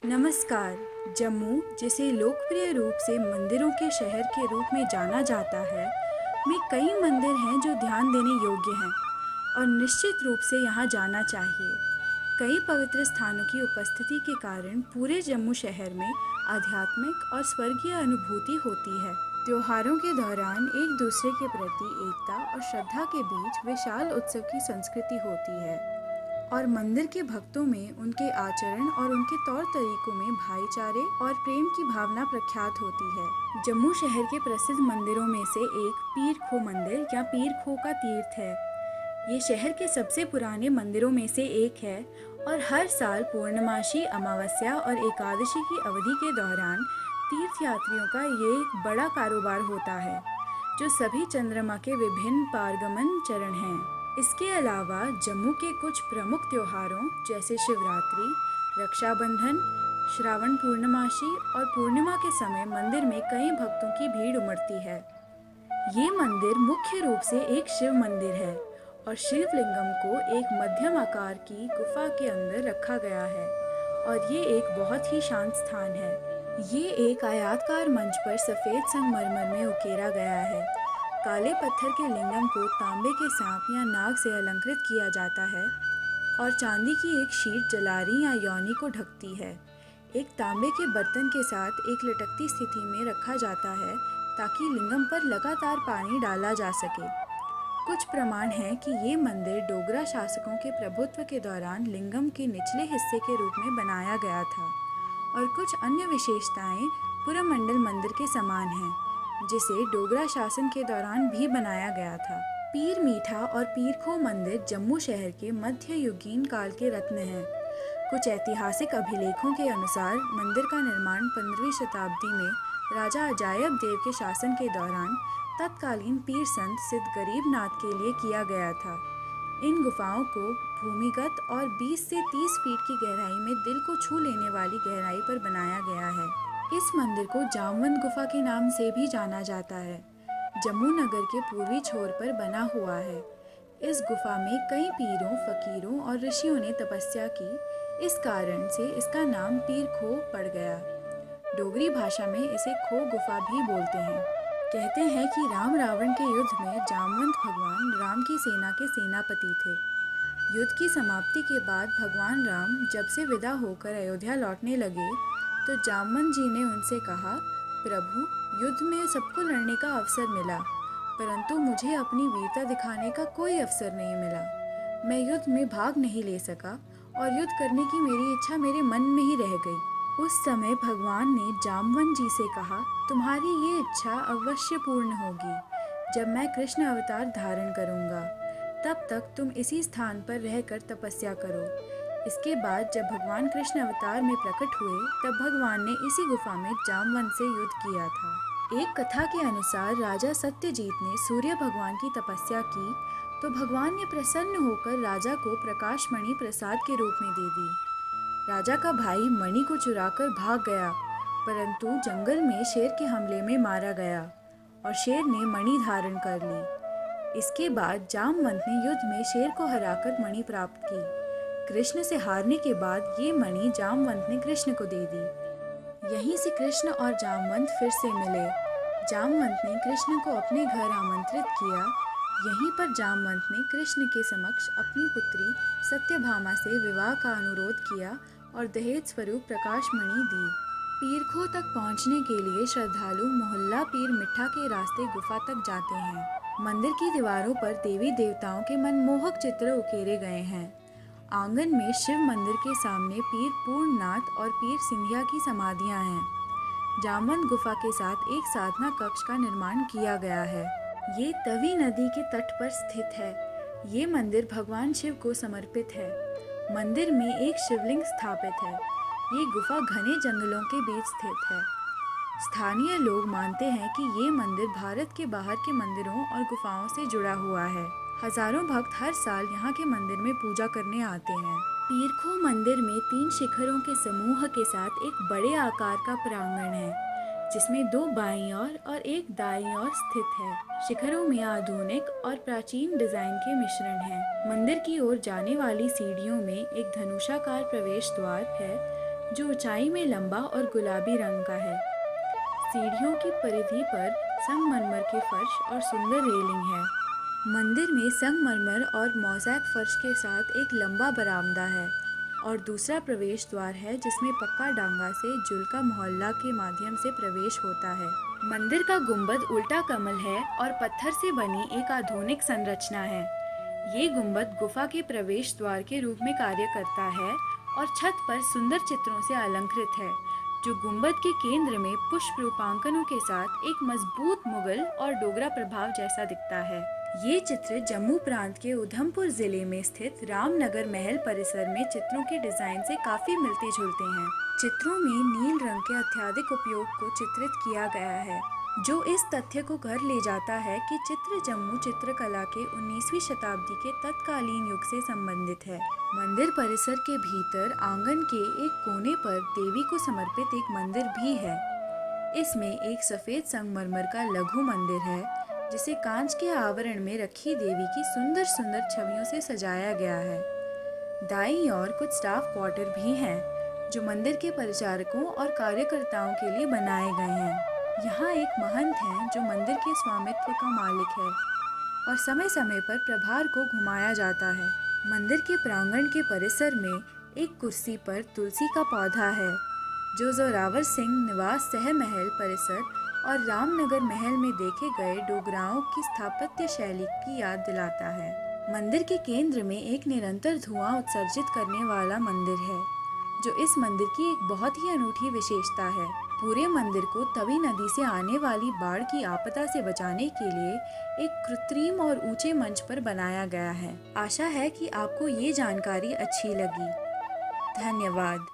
नमस्कार। जम्मू, जिसे लोकप्रिय रूप से मंदिरों के शहर के रूप में जाना जाता है, में कई मंदिर हैं जो ध्यान देने योग्य हैं और निश्चित रूप से यहाँ जाना चाहिए। कई पवित्र स्थानों की उपस्थिति के कारण पूरे जम्मू शहर में आध्यात्मिक और स्वर्गीय अनुभूति होती है। त्योहारों के दौरान एक दूसरे के प्रति एकता और श्रद्धा के बीच विशाल उत्सव की संस्कृति होती है और मंदिर के भक्तों में उनके आचरण और उनके तौर तरीकों में भाईचारे और प्रेम की भावना प्रख्यात होती है। जम्मू शहर के प्रसिद्ध मंदिरों में से एक पीर खो मंदिर या पीर खो का तीर्थ है। ये शहर के सबसे पुराने मंदिरों में से एक है और हर साल पूर्णमासी, अमावस्या और एकादशी की अवधि के दौरान तीर्थयात्रियों का ये एक बड़ा कारोबार होता है, जो सभी चंद्रमा के विभिन्न पारगमन चरण हैं। इसके अलावा जम्मू के कुछ प्रमुख त्योहारों जैसे शिवरात्रि, रक्षाबंधन, श्रावण पूर्णमासी और पूर्णिमा के समय मंदिर में कई भक्तों की भीड़ उमड़ती है। ये मंदिर मुख्य रूप से एक शिव मंदिर है और शिवलिंगम को एक मध्यम आकार की गुफा के अंदर रखा गया है और ये एक बहुत ही शांत स्थान है। ये एक आयताकार मंच पर सफ़ेद संगमरमर में उकेरा गया है। काले पत्थर के लिंगम को तांबे के सांप या नाग से अलंकृत किया जाता है और चांदी की एक शीट जलारी या योनि को ढकती है। एक तांबे के बर्तन के साथ एक लटकती स्थिति में रखा जाता है ताकि लिंगम पर लगातार पानी डाला जा सके। कुछ प्रमाण हैं कि ये मंदिर डोगरा शासकों के प्रभुत्व के दौरान लिंगम के निचले हिस्से के रूप में बनाया गया था और कुछ अन्य विशेषताएं पुरमंडल मंदिर के समान हैं, जिसे डोगरा शासन के दौरान भी बनाया गया था। पीर मीठा और पीर खो मंदिर जम्मू शहर के मध्ययुगीन काल के रत्न हैं। कुछ ऐतिहासिक अभिलेखों के अनुसार मंदिर का निर्माण 15वीं शताब्दी में राजा अजायब देव के शासन के दौरान तत्कालीन पीर संत सिद्ध गरीबनाथ के लिए किया गया था। इन गुफाओं को भूमिगत और 20 से 30 फीट की गहराई में दिल को छू लेने वाली गहराई पर बनाया गया है। इस मंदिर को जामवंत गुफा के नाम से भी जाना जाता है। जम्मू नगर के पूर्वी छोर पर बना हुआ है। इस गुफा में कई पीरों, फकीरों और ऋषियों ने तपस्या की। इस कारण से इसका नाम पीर खो पड़ गया। डोगरी भाषा में इसे खो गुफा भी बोलते हैं। कहते हैं कि राम रावण के युद्ध में जामवंत भगवान राम की सेना के सेनापति थे। युद्ध की समाप्ति के बाद भगवान राम जब से विदा होकर अयोध्या लौटने लगे तो जामवंत जी ने उनसे कहा, प्रभु, युद्ध में सबको लड़ने का अवसर मिला, परंतु मुझे अपनी वीरता दिखाने का कोई अवसर नहीं मिला। मैं युद्ध में भाग नहीं ले सका और युद्ध करने की मेरी इच्छा मेरे मन में ही रह गई। उस समय भगवान ने जामवंत जी से कहा, तुम्हारी ये इच्छा अवश्य पूर्ण होगी जब मैं कृष्ण अवतार धारण करूँगा। तब तक तुम इसी स्थान पर रहकर तपस्या करो। इसके बाद जब भगवान कृष्ण अवतार में प्रकट हुए तब भगवान ने इसी गुफा में जामवंत से युद्ध किया था। एक कथा के अनुसार राजा सत्यजीत ने सूर्य भगवान की तपस्या की तो भगवान ने प्रसन्न होकर राजा को प्रकाश मणि प्रसाद के रूप में दे दी। राजा का भाई मणि को चुराकर भाग गया, परंतु जंगल में शेर के हमले में मारा गया और शेर ने मणि धारण कर ली। इसके बाद जामवंत ने युद्ध में शेर को हराकर मणि प्राप्त की। कृष्ण से हारने के बाद ये मणि जामवंत ने कृष्ण को दे दी। यहीं से कृष्ण और जामवंत फिर से मिले। जामवंत ने कृष्ण को अपने घर आमंत्रित किया। यहीं पर जामवंत ने कृष्ण के समक्ष अपनी पुत्री सत्यभामा से विवाह का अनुरोध किया और दहेज स्वरूप प्रकाश मणि दी। पीर खो तक पहुंचने के लिए श्रद्धालु मोहल्ला पीर मिठा के रास्ते गुफा तक जाते हैं। मंदिर की दीवारों पर देवी देवताओं के मनमोहक चित्र उकेरे गए हैं। आंगन में शिव मंदिर के सामने पीर पूर्णनाथ और पीर सिंधिया की समाधियां हैं। जामवंत गुफा के साथ एक साधना कक्ष का निर्माण किया गया है। ये तवी नदी के तट पर स्थित है। ये मंदिर भगवान शिव को समर्पित है। मंदिर में एक शिवलिंग स्थापित है। ये गुफा घने जंगलों के बीच स्थित है। स्थानीय लोग मानते हैं कि ये मंदिर भारत के बाहर के मंदिरों और गुफाओं से जुड़ा हुआ है। हजारों भक्त हर साल यहाँ के मंदिर में पूजा करने आते हैं। पीर खो मंदिर में 3 शिखरों के समूह के साथ एक बड़े आकार का प्रांगण है, जिसमें 2 बाईं ओर और 1 दाईं ओर स्थित है। शिखरों में आधुनिक और प्राचीन डिजाइन के मिश्रण हैं। मंदिर की ओर जाने वाली सीढ़ियों में एक धनुषाकार प्रवेश द्वार है, जो ऊंचाई में लंबा और गुलाबी रंग का है। सीढ़ियों की परिधि पर संगमरमर के फर्श और सुंदर रेलिंग है। मंदिर में संगमरमर और मोज़ैक फर्श के साथ एक लंबा बरामदा है और दूसरा प्रवेश द्वार है जिसमें पक्का डांगा से जुल्का मोहल्ला के माध्यम से प्रवेश होता है। मंदिर का गुंबद उल्टा कमल है और पत्थर से बनी एक आधुनिक संरचना है। ये गुंबद गुफा के प्रवेश द्वार के रूप में कार्य करता है और छत पर सुंदर चित्रों से अलंकृत है, जो गुंबद के केंद्र में पुष्प रूपांकनों के साथ एक मजबूत मुगल और डोगरा प्रभाव जैसा दिखता है। ये चित्र जम्मू प्रांत के उधमपुर जिले में स्थित रामनगर महल परिसर में चित्रों के डिजाइन से काफी मिलते जुलते हैं। चित्रों में नील रंग के अत्यधिक उपयोग को चित्रित किया गया है, जो इस तथ्य को घर ले जाता है कि चित्र जम्मू चित्रकला के 19वीं शताब्दी के तत्कालीन युग से संबंधित है। मंदिर परिसर के भीतर आंगन के एक कोने पर देवी को समर्पित एक मंदिर भी है। इसमें एक सफेद संगमरमर का लघु मंदिर है, जिसे कांच के आवरण में रखी देवी की सुंदर सुंदर छवियों से सजाया गया है। दाईं ओर कुछ स्टाफ क्वार्टर भी हैं, जो मंदिर के परिचारकों और कार्यकर्ताओं के लिए बनाए गए हैं। यहाँ एक महंत हैं जो मंदिर के स्वामित्व का मालिक है और समय समय पर प्रभार को घुमाया जाता है। मंदिर के प्रांगण के परिसर में एक कुर्सी पर तुलसी का पौधा है, जो जोरावर सिंह निवास सह महल परिसर और रामनगर महल में देखे गए डोगराओं की स्थापत्य शैली की याद दिलाता है। मंदिर के केंद्र में एक निरंतर धुआं उत्सर्जित करने वाला मंदिर है, जो इस मंदिर की एक बहुत ही अनूठी विशेषता है। पूरे मंदिर को तवी नदी से आने वाली बाढ़ की आपदा से बचाने के लिए एक कृत्रिम और ऊंचे मंच पर बनाया गया है। आशा है कि आपको ये जानकारी अच्छी लगी। धन्यवाद।